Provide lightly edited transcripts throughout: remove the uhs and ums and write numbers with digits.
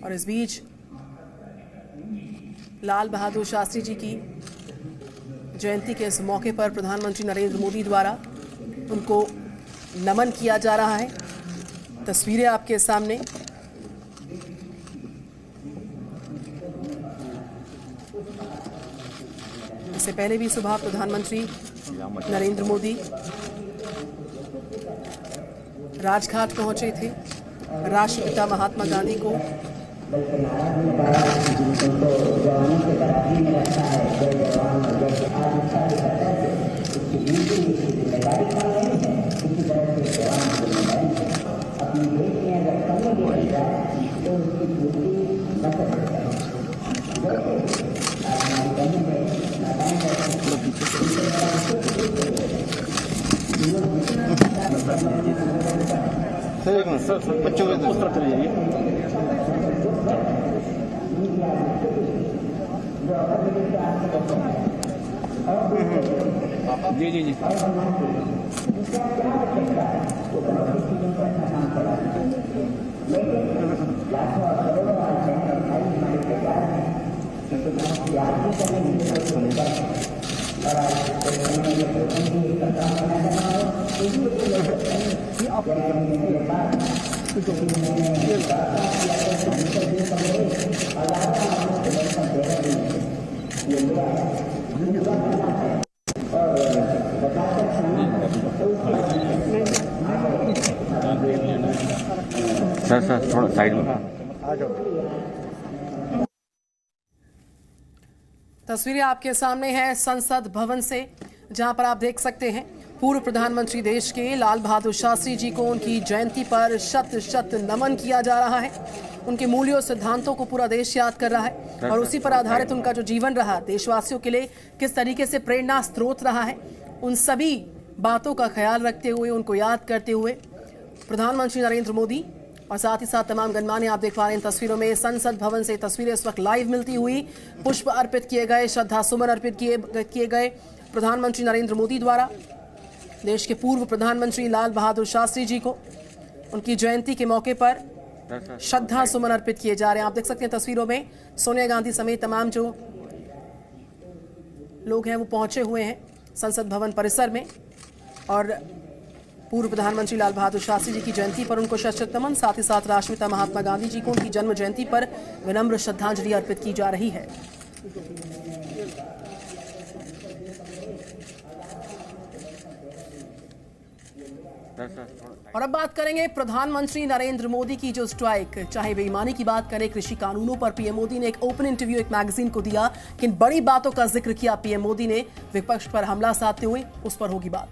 और इस बीच लाल बहादुर शास्त्री जी की जयंती के इस मौके पर प्रधानमंत्री नरेंद्र मोदी द्वारा उनको नमन किया जा रहा है। तस्वीरें आपके सामने। इससे पहले भी सुबह प्रधानमंत्री नरेंद्र मोदी राजघाट पहुंचे थे। राष्ट्रपिता महात्मा गांधी को सर बच्चों के उस तरफ चले जाइए। जी जी जी सर थोड़ा साइड में आ जाओ। तस्वीरें आपके सामने हैं संसद भवन से, जहां पर आप देख सकते हैं पूर्व प्रधानमंत्री देश के लाल बहादुर शास्त्री जी को उनकी जयंती पर शत शत नमन किया जा रहा है। उनके मूल्यों सिद्धांतों को पूरा देश याद कर रहा है और उसी पर आधारित उनका जो जीवन रहा, देशवासियों के लिए किस तरीके से प्रेरणा स्रोत रहा है, उन सभी बातों का ख्याल रखते हुए, उनको याद करते हुए प्रधानमंत्री नरेंद्र मोदी और साथ ही साथ तमाम गणमान्य, आप देख पा रहे हैं तस्वीरों में संसद भवन से तस्वीरें इस वक्त लाइव मिलती हुई, पुष्प अर्पित किए गए, श्रद्धा सुमन अर्पित किए गए प्रधानमंत्री नरेंद्र मोदी द्वारा देश के पूर्व प्रधानमंत्री लाल बहादुर शास्त्री जी को उनकी जयंती के मौके पर श्रद्धा सुमन अर्पित किए जा रहे हैं। आप देख सकते हैं तस्वीरों में सोनिया गांधी समेत तमाम जो लोग हैं वो पहुंचे हुए हैं संसद भवन परिसर में और पूर्व प्रधानमंत्री लाल बहादुर शास्त्री जी की जयंती पर उनको शत शत नमन, साथ ही साथ राष्ट्रपिता महात्मा गांधी जी को उनकी जन्म जयंती पर विनम्र श्रद्धांजलि अर्पित की जा रही है। और अब बात करेंगे प्रधानमंत्री नरेंद्र मोदी की जो स्ट्राइक, चाहे बेईमानी की बात करें, कृषि कानूनों पर पीएम मोदी ने एक ओपन इंटरव्यू एक मैगजीन को दिया। किन बड़ी बातों का जिक्र किया पीएम मोदी ने, विपक्ष पर हमला साधते हुए, उस पर होगी बात।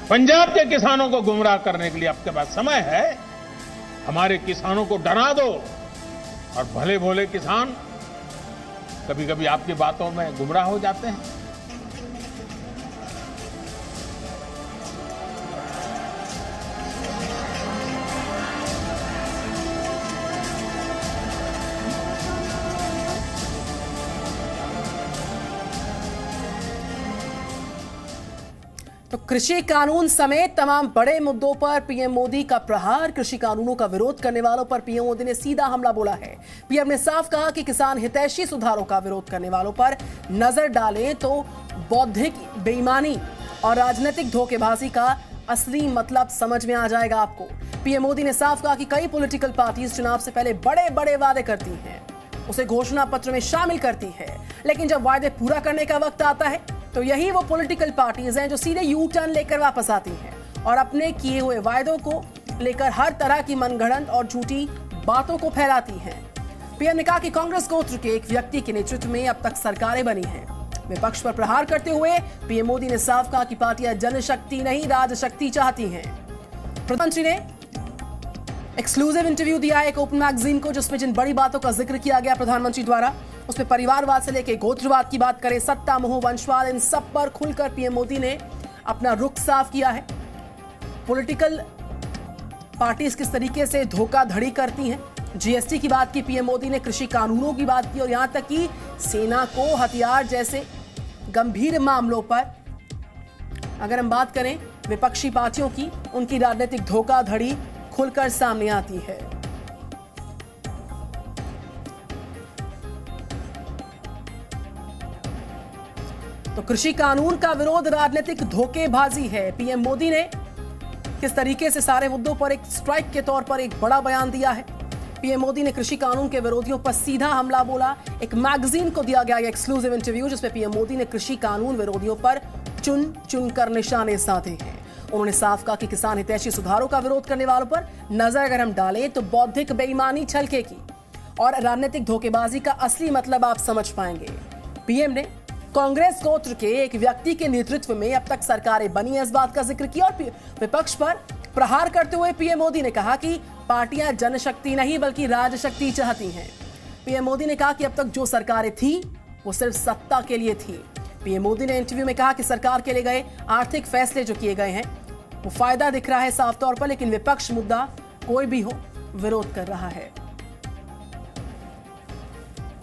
पंजाब के किसानों को गुमराह करने के लिए आपके पास समय है। हमारे किसानों को डरा दो और भले भोले किसान कभी कभी आपकी बातों में गुमराह हो जाते हैं। तो कृषि कानून समेत तमाम बड़े मुद्दों पर पीएम मोदी का प्रहार। कृषि कानूनों का विरोध करने वालों पर पीएम मोदी ने सीधा हमला बोला है। पीएम ने साफ कहा कि किसान हितैषी सुधारों का विरोध करने वालों पर नजर डालें तो बौद्धिक बेईमानी और राजनीतिक धोखेबाजी का असली मतलब समझ में आ जाएगा आपको। पीएम मोदी ने साफ कहा कि कई पॉलिटिकल पार्टीज चुनाव से पहले बड़े बड़े वादे करती हैं, उसे घोषणा पत्र में शामिल करती है, लेकिन जब वायदे पूरा करने का वक्त आता है तो यही वो पॉलिटिकल पार्टीज हैं जो सीधे यू टर्न लेकर वापस आती हैं और अपने किए हुए वायदों को लेकर हर तरह की मनगढ़ंत और झूठी बातों को फैलाती हैं। पीएम ने कहा कि कांग्रेस गोत्र के एक व्यक्ति के नेतृत्व में अब तक सरकारें बनी हैं। विपक्ष पर प्रहार करते हुए पीएम मोदी ने साफ कहा कि पार्टियां जनशक्ति नहीं राजशक्ति चाहती हैं। प्रधानमंत्री ने एक्सक्लूसिव इंटरव्यू दिया एक ओपन मैगजीन को, जिसमें जिन बड़ी बातों का जिक्र किया गया प्रधानमंत्री द्वारा, उसमें परिवारवाद से लेकर गोत्रवाद की बात करें, सत्ता मोह वंशवाद, इन सब पर खुलकर पीएम मोदी ने अपना रुख साफ किया है। पॉलिटिकल पार्टीज किस तरीके से धोखाधड़ी करती हैं। जीएसटी की बात की पीएम मोदी ने, कृषि कानूनों की बात की और यहां तक कि सेना को हथियार जैसे गंभीर मामलों पर अगर हम बात करें विपक्षी पार्टियों की, उनकी राजनीतिक धोखाधड़ी खुलकर सामने आती है। तो कृषि कानून का विरोध राजनीतिक धोखेबाजी है। पीएम मोदी ने किस तरीके से सारे मुद्दों पर एक स्ट्राइक के तौर पर एक बड़ा बयान दिया है। पीएम मोदी ने कृषि कानून के विरोधियों पर सीधा हमला बोला। एक मैगजीन को दिया गया एक्सक्लूसिव इंटरव्यू जिसमें पीएम मोदी ने कृषि कानून विरोधियों पर चुन चुन कर निशाने साधे हैं। उन्होंने साफ कहा कि किसान हितैषी सुधारों का विरोध करने वालों पर नजर अगर हम डालें तो बौद्धिक बेईमानी, छलके की और राजनीतिक धोखेबाजी का असली मतलब आप समझ पाएंगे। पीएम ने कांग्रेस गोत्र के एक व्यक्ति के नेतृत्व में अब तक सरकारें बनी है, इस बात का जिक्र किया और विपक्ष पर प्रहार करते हुए पीएम मोदी ने कहा कि पार्टियां जनशक्ति नहीं बल्कि राजशक्ति चाहती हैं। पीएम मोदी ने कहा कि अब तक जो सरकारें थी वो सिर्फ सत्ता के लिए थी। पीएम मोदी ने इंटरव्यू में कहा कि सरकार के लिए गए आर्थिक फैसले जो किए गए हैं वो फायदा दिख रहा है साफ तौर पर, लेकिन विपक्ष मुद्दा कोई भी हो विरोध कर रहा है।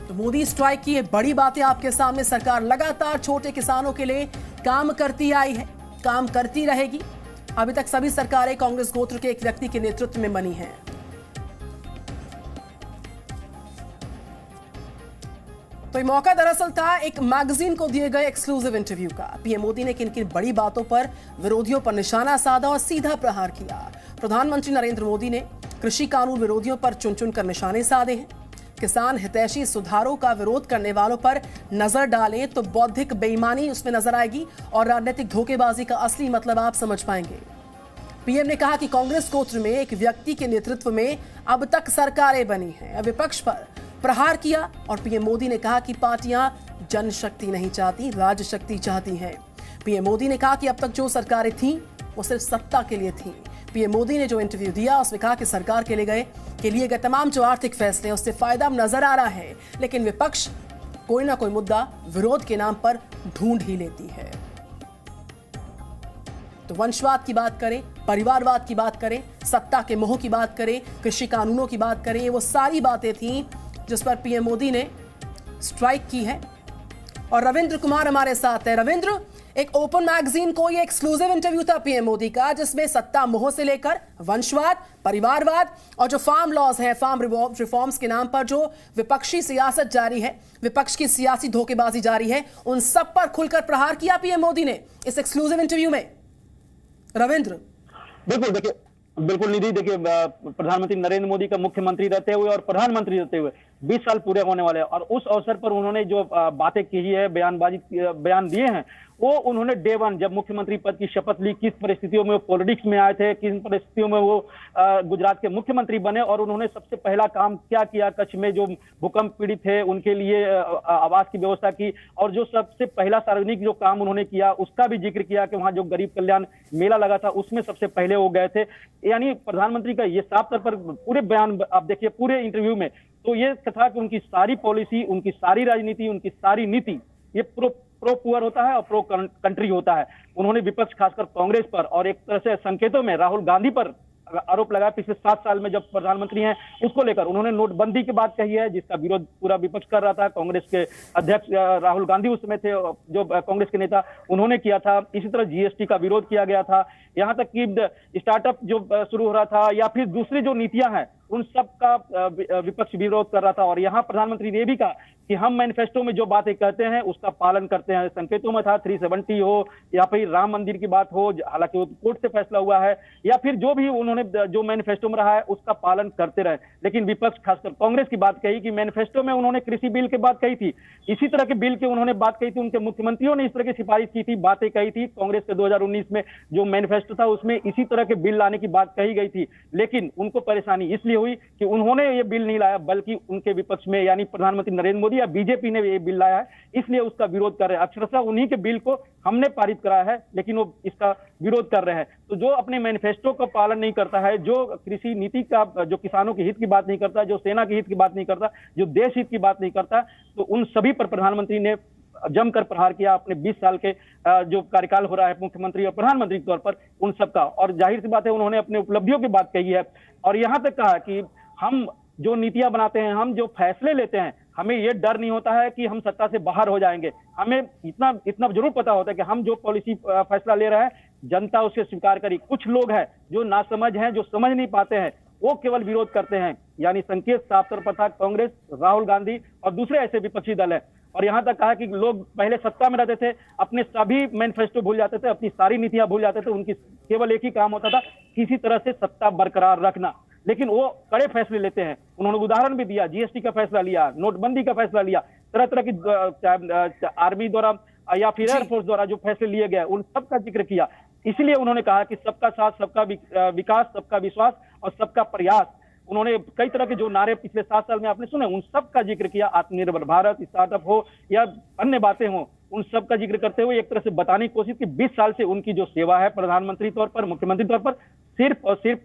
तो मोदी स्ट्राइक की ये बड़ी बातें आपके सामने। सरकार लगातार छोटे किसानों के लिए काम करती आई है, काम करती रहेगी। अभी तक सभी सरकारें कांग्रेस गोत्र के एक व्यक्ति के नेतृत्व में बनी हैं। तो ये मौका दरअसल था एक मैगजीन को दिए गए एक्सक्लूसिव इंटरव्यू का। पीएम मोदी ने किन किन बड़ी बातों पर विरोधियों पर निशाना साधा और सीधा प्रहार किया। प्रधानमंत्री नरेंद्र मोदी ने कृषि कानून विरोधियों पर चुन चुन कर निशाने साधे हैं। किसान हितैषी सुधारों का विरोध करने वालों पर नजर डालें तो बौद्धिक बेईमानी उसमें नजर आएगी और राजनीतिक धोखेबाजी का असली मतलब आप समझ पाएंगे। पीएम ने कहा कि कांग्रेस गोत्र में एक व्यक्ति के नेतृत्व में अब तक सरकारें बनी हैं। विपक्ष पर प्रहार किया और पीएम मोदी ने कहा कि पार्टियां जनशक्ति नहीं चाहती, राजशक्ति चाहती हैं। पीएम मोदी ने कहा कि अब तक जो सरकारें थीं वो सिर्फ सत्ता के लिए थीं। पीएम मोदी ने जो इंटरव्यू दिया उसमें कहा कि सरकार के लिए गए तमाम जो आर्थिक फैसले हैं उससे फायदा नजर आ रहा है, लेकिन विपक्ष कोई ना कोई मुद्दा विरोध के नाम पर ढूंढ ही लेती है। तो वंशवाद की बात करें, परिवारवाद की बात करें, सत्ता के मोह की बात करें, कृषि कानूनों की बात करें, वो सारी बातें थीं जिस पर पीएम मोदी ने स्ट्राइक की है। और रविंद्र कुमार हमारे साथ है। रविंद्र, एक ओपन मैगजीन को ये एक्सक्लूसिव इंटरव्यू था पीएम मोदी का जिसमें सत्ता मोह से लेकर वंशवाद, परिवारवाद और जो फार्म लॉज हैं, फार्म रिफॉर्म्स के नाम पर जो विपक्षी सियासत जारी है, विपक्ष की सियासी धोखेबाजी जारी है, उन सब पर खुलकर प्रहार किया पीएम मोदी ने इस एक्सक्लूसिव इंटरव्यू में। रविंद्र, बिल्कुल देखिए, बिल्कुल निधि, देखिए प्रधानमंत्री नरेंद्र मोदी का मुख्यमंत्री रहते हुए और प्रधानमंत्री रहते हुए 20 साल पूरे होने वाले हैं और उस अवसर पर उन्होंने जो बातें की है, बयान दिए हैं, वो उन्होंने डे वन जब मुख्यमंत्री पद की शपथ ली, किस परिस्थितियों में वो पॉलिटिक्स में आए थे, किन परिस्थितियों में वो गुजरात के मुख्यमंत्री बने और उन्होंने सबसे पहला काम क्या किया, कच्छ में जो भूकंप पीड़ित थे उनके लिए आवास की व्यवस्था की और जो सबसे पहला सार्वजनिक जो काम उन्होंने किया उसका भी जिक्र किया कि वहां जो गरीब कल्याण मेला लगा था उसमें सबसे पहले वो गए थे। यानी प्रधानमंत्री का ये साफ तौर पर पूरे बयान आप देखिए पूरे इंटरव्यू में, तो ये था कि उनकी सारी पॉलिसी, उनकी सारी राजनीति, उनकी सारी नीति ये प्रो पुअर होता है और प्रो कंट्री होता है। उन्होंने विपक्ष खासकर कांग्रेस पर और एक तरह से संकेतों में राहुल गांधी पर आरोप लगाया पिछले 7 साल में जब प्रधानमंत्री हैं उसको लेकर। उन्होंने नोटबंदी की बात कही है जिसका विरोध पूरा विपक्ष कर रहा था। कांग्रेस के अध्यक्ष राहुल गांधी उस समय थे जो कांग्रेस के नेता, उन्होंने किया था। इसी तरह जीएसटी का विरोध किया गया था, यहाँ तक कि स्टार्टअप जो शुरू हो रहा था या फिर दूसरी जो नीतियां हैं उन सब का विपक्ष विरोध कर रहा था। और यहाँ प्रधानमंत्री ने भी कहा कि हम मैनिफेस्टो में जो बातें कहते हैं उसका पालन करते हैं। संकेतों में था 370 हो या फिर राम मंदिर की बात हो, हालांकि वो कोर्ट से फैसला हुआ है, या फिर जो भी उन्होंने जो मैनिफेस्टो में रहा है उसका पालन करते रहे। लेकिन विपक्ष खासकर कांग्रेस की बात कही कि मैनिफेस्टो में उन्होंने कृषि बिल की बात कही थी, इसी तरह के बिल की उन्होंने बात कही थी, उनके मुख्यमंत्रियों ने इस तरह की सिफारिश की थी, बातें कही थी। कांग्रेस के 2019 में जो मैनिफेस्टो था उसमें इसी तरह के बिल लाने की बात कही गई थी, लेकिन उनको परेशानी इसलिए हुई कि उन्होंने ये बिल नहीं लाया, बल्कि उनके विपक्ष में यानी प्रधानमंत्री नरेंद्र मोदी या बीजेपी ने ये बिल लाया है, इसलिए उसका विरोध कर रहे हैं। अक्षरशः उन्हीं के बिल को हमने पारित कराया है लेकिन वो इसका विरोध कर रहे हैं। तो जो अपने मैनिफेस्टो का पालन नहीं करता है, जो कृषि नीति का, जो किसानों के हित की बात नहीं करता, जो सेना के हित की बात नहीं करता, जो देश हित की बात नहीं करता, तो उन सभी पर प्रधानमंत्री ने जमकर प्रहार किया अपने 20 साल के जो कार्यकाल हो रहा है मुख्यमंत्री और प्रधानमंत्री के तौर पर उन सबका। और जाहिर सी बात है उन्होंने अपने उपलब्धियों की बात कही है और यहाँ तक कहा कि हम जो नीतियां बनाते हैं, हम जो फैसले लेते हैं, हमें ये डर नहीं होता है कि हम सत्ता से बाहर हो जाएंगे। हमें इतना जरूर पता होता है कि हम जो पॉलिसी फैसला ले रहे हैं जनता उसे स्वीकार करी। कुछ लोग हैं जो नासमझ हैं, जो समझ नहीं पाते हैं, वो केवल विरोध करते हैं। यानी संकेत साफ तौर पर था कांग्रेस, राहुल गांधी और दूसरे ऐसे विपक्षी दल हैं। और यहां तक कहा कि लोग पहले सत्ता में रहते थे, अपने सभी मैनिफेस्टो भूल जाते थे, अपनी सारी नीतियां भूल जाते थे, उनकी केवल एक ही काम होता था किसी तरह से सत्ता बरकरार रखना। लेकिन वो कड़े फैसले लेते हैं। उन्होंने उदाहरण भी दिया, जीएसटी का फैसला लिया, नोटबंदी का फैसला लिया, तरह तरह की आर्मी द्वारा या फिर एयरफोर्स द्वारा जो फैसले लिए गए उन सब का जिक्र किया। इसलिए उन्होंने कहा कि सबका साथ, सबका विकास, सबका विश्वास और सबका प्रयास। उन्होंने कई तरह के जो नारे पिछले 7 साल में आपने सुने उन सब का जिक्र किया। आत्मनिर्भर भारत, स्टार्टअप हो या अन्य बातें हो, उन सब का जिक्र करते हुए एक तरह से बताने की कोशिश की 20 साल से उनकी जो सेवा है प्रधानमंत्री तौर पर, मुख्यमंत्री तौर पर, सिर्फ और सिर्फ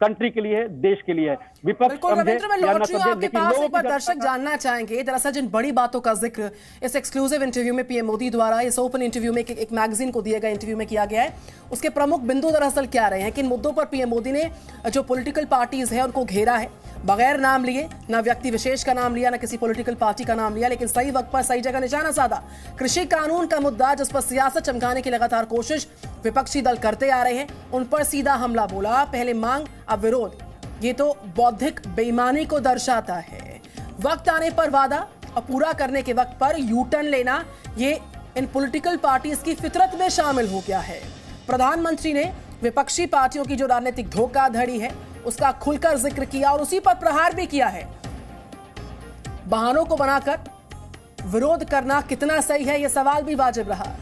कंट्री के लिए है, देश के लिए है। विपक्ष रविंद्र, मैं लौट रही हूं आपके पास। एक बार दर्शक जानना चाहेंगे दरअसल जिन बड़ी बातों का जिक्र इस एक्सक्लूसिव इंटरव्यू में पीएम मोदी द्वारा इस ओपन इंटरव्यू में एक मैगजीन को दिए गए इंटरव्यू में किया गया है, उसके प्रमुख बिंदु दरअसल क्या रहे हैं? किन मुद्दों पर पीएम मोदी ने जो पॉलिटिकल पार्टीज है उनको घेरा है, बगैर नाम लिए, ना व्यक्ति विशेष का नाम लिया, ना किसी पॉलिटिकल पार्टी का नाम लिया, लेकिन सही वक्त पर सही जगह निशाना साधा। कृषि कानून का मुद्दा जिस पर सियासत चमकाने की लगातार कोशिश विपक्षी दल करते आ रहे हैं, उन पर सीधा हमला बोला। पहले मांग अब विरोध, ये तो बौद्धिक बेईमानी को दर्शाता है। वक्त आने पर वादा और पूरा करने के वक्त पर यू टर्न लेना, ये इन पॉलिटिकल पार्टीज की फितरत में शामिल हो गया है। प्रधानमंत्री ने विपक्षी पार्टियों की जो राजनीतिक धोखाधड़ी है उसका खुलकर जिक्र किया और उसी पर प्रहार भी किया है। बहानों को बनाकर विरोध करना कितना सही है, यह सवाल भी वाजिब रहा।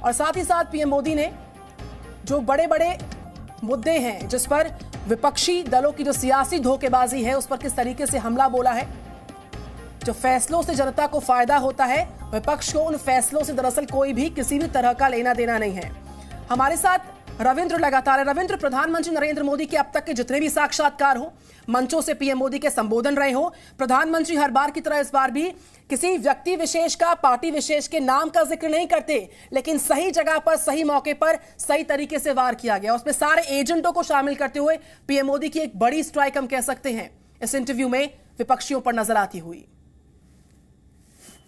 और साथ ही साथ पीएम मोदी ने जो बड़े बड़े मुद्दे हैं जिस पर विपक्षी दलों की जो सियासी धोखेबाजी है उस पर किस तरीके से हमला बोला है। जो फैसलों से जनता को फायदा होता है, विपक्ष को उन फैसलों से दरअसल कोई भी किसी भी तरह का लेना देना नहीं है। हमारे साथ रविंद्र लगातार है। रविंद्र, प्रधानमंत्री नरेंद्र मोदी के अब तक के जितने भी साक्षात्कार हो, मंचों से पीएम मोदी के संबोधन रहे हो, प्रधानमंत्री हर बार की तरह इस बार भी किसी व्यक्ति विशेष का, पार्टी विशेष के नाम का जिक्र नहीं करते, लेकिन सही जगह पर, सही मौके पर, सही तरीके से वार किया गया। उसमें सारे एजेंटों को शामिल करते हुए पीएम मोदी की एक बड़ी स्ट्राइक हम कह सकते हैं इस इंटरव्यू में विपक्षियों पर नजर आती हुई।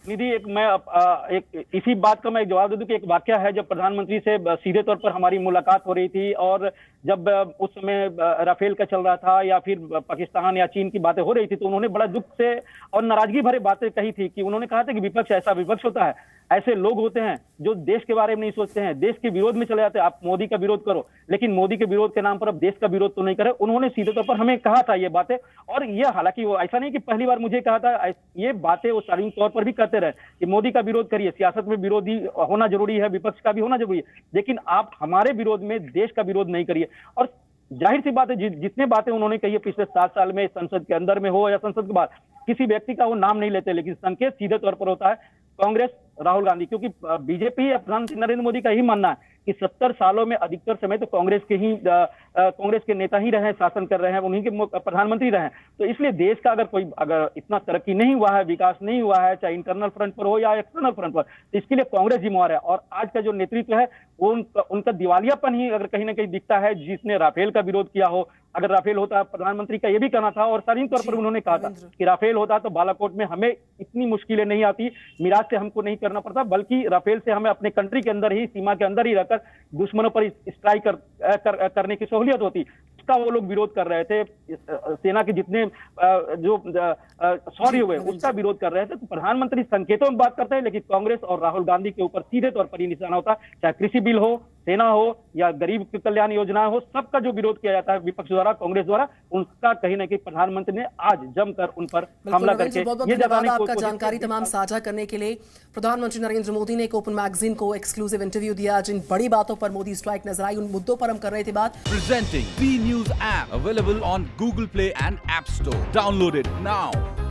निधि, एक इसी बात का मैं जवाब दे दूं कि एक वाकया है जब प्रधानमंत्री से सीधे तौर पर हमारी मुलाकात हो रही थी और जब उस समय राफेल का चल रहा था या फिर पाकिस्तान या चीन की बातें हो रही थी, तो उन्होंने बड़ा दुख से और नाराजगी भरे बातें कही थी कि उन्होंने कहा था कि विपक्ष ऐसा विपक्ष होता है, ऐसे लोग होते हैं जो देश के बारे में नहीं सोचते हैं, देश के विरोध में चले जाते हैं। आप मोदी का विरोध करो, लेकिन मोदी के विरोध के नाम पर अब देश का विरोध तो नहीं करे। उन्होंने सीधे तौर पर हमें कहा था ये बातें, और ये हालांकि वो ऐसा नहीं कि पहली बार मुझे कहा था, ये बातें वो सार्वजनिक तौर पर भी करते रहे कि मोदी का विरोध करिए, सियासत में विरोधी होना जरूरी है, विपक्ष का भी होना जरूरी है, लेकिन आप हमारे विरोध में देश का विरोध नहीं करिए। और जाहिर सी बात है जितने बातें उन्होंने कही है पिछले 7 साल में, संसद के अंदर में हो या संसद के बाहर, किसी व्यक्ति का वो नाम नहीं लेते, लेकिन संकेत सीधे तौर पर होता है कांग्रेस, राहुल गांधी। क्योंकि बीजेपी या प्रधानमंत्री नरेंद्र मोदी का ही मानना है कि 70 सालों में अधिकतर समय तो कांग्रेस के नेता ही रहे, शासन कर रहे हैं, उन्हीं के प्रधानमंत्री रहे हैं। तो इसलिए देश का अगर इतना तरक्की नहीं हुआ है, विकास नहीं हुआ है, चाहे इंटरनल फ्रंट पर हो या एक्सटर्नल फ्रंट पर, तो इसके लिए कांग्रेस जिम्मेवार है। और आज का जो नेतृत्व है वो उनका दिवालियापन ही अगर कहीं ना कहीं दिखता है। जिसने राफेल का विरोध किया हो, अगर राफेल होता, प्रधानमंत्री का यह भी कहना था और सार्वजनिक तौर पर उन्होंने कहा था कि राफेल होता तो बालाकोट में हमें इतनी मुश्किलें नहीं आती, मिराज से हमको नहीं करना पड़ता, बल्कि राफेल से हमें अपने कंट्री के अंदर ही, सीमा के अंदर ही रहकर दुश्मनों पर स्ट्राइक करने की सहूलियत होती। उसका वो लोग विरोध कर रहे थे। सेना के जितने जो शौर्य हुए उसका विरोध कर रहे थे। तो प्रधानमंत्री संकेतों में बात करते हैं, लेकिन कांग्रेस और राहुल गांधी के ऊपर सीधे तौर पर ही निशाना होता है। चाहे कृषि बिल हो, सेना हो या गरीब कल्याण योजना हो, सबका जो विरोध किया जाता है विपक्ष द्वारा, कांग्रेस द्वारा, उनका कहीं ना कहीं प्रधानमंत्री ने आज जमकर उन पर हमला करके ये जताने की कोशिश। जानकारी तमाम साझा करने के लिए प्रधानमंत्री नरेंद्र मोदी ने एक ओपन मैगजीन को एक्सक्लूसिव इंटरव्यू दिया। जिन बड़ी बातों पर मोदी स्ट्राइक नजर आई, उन मुद्दों पर हम कर रहे थे बात। Presenting B News app available on Google Play and App Store. Download it now.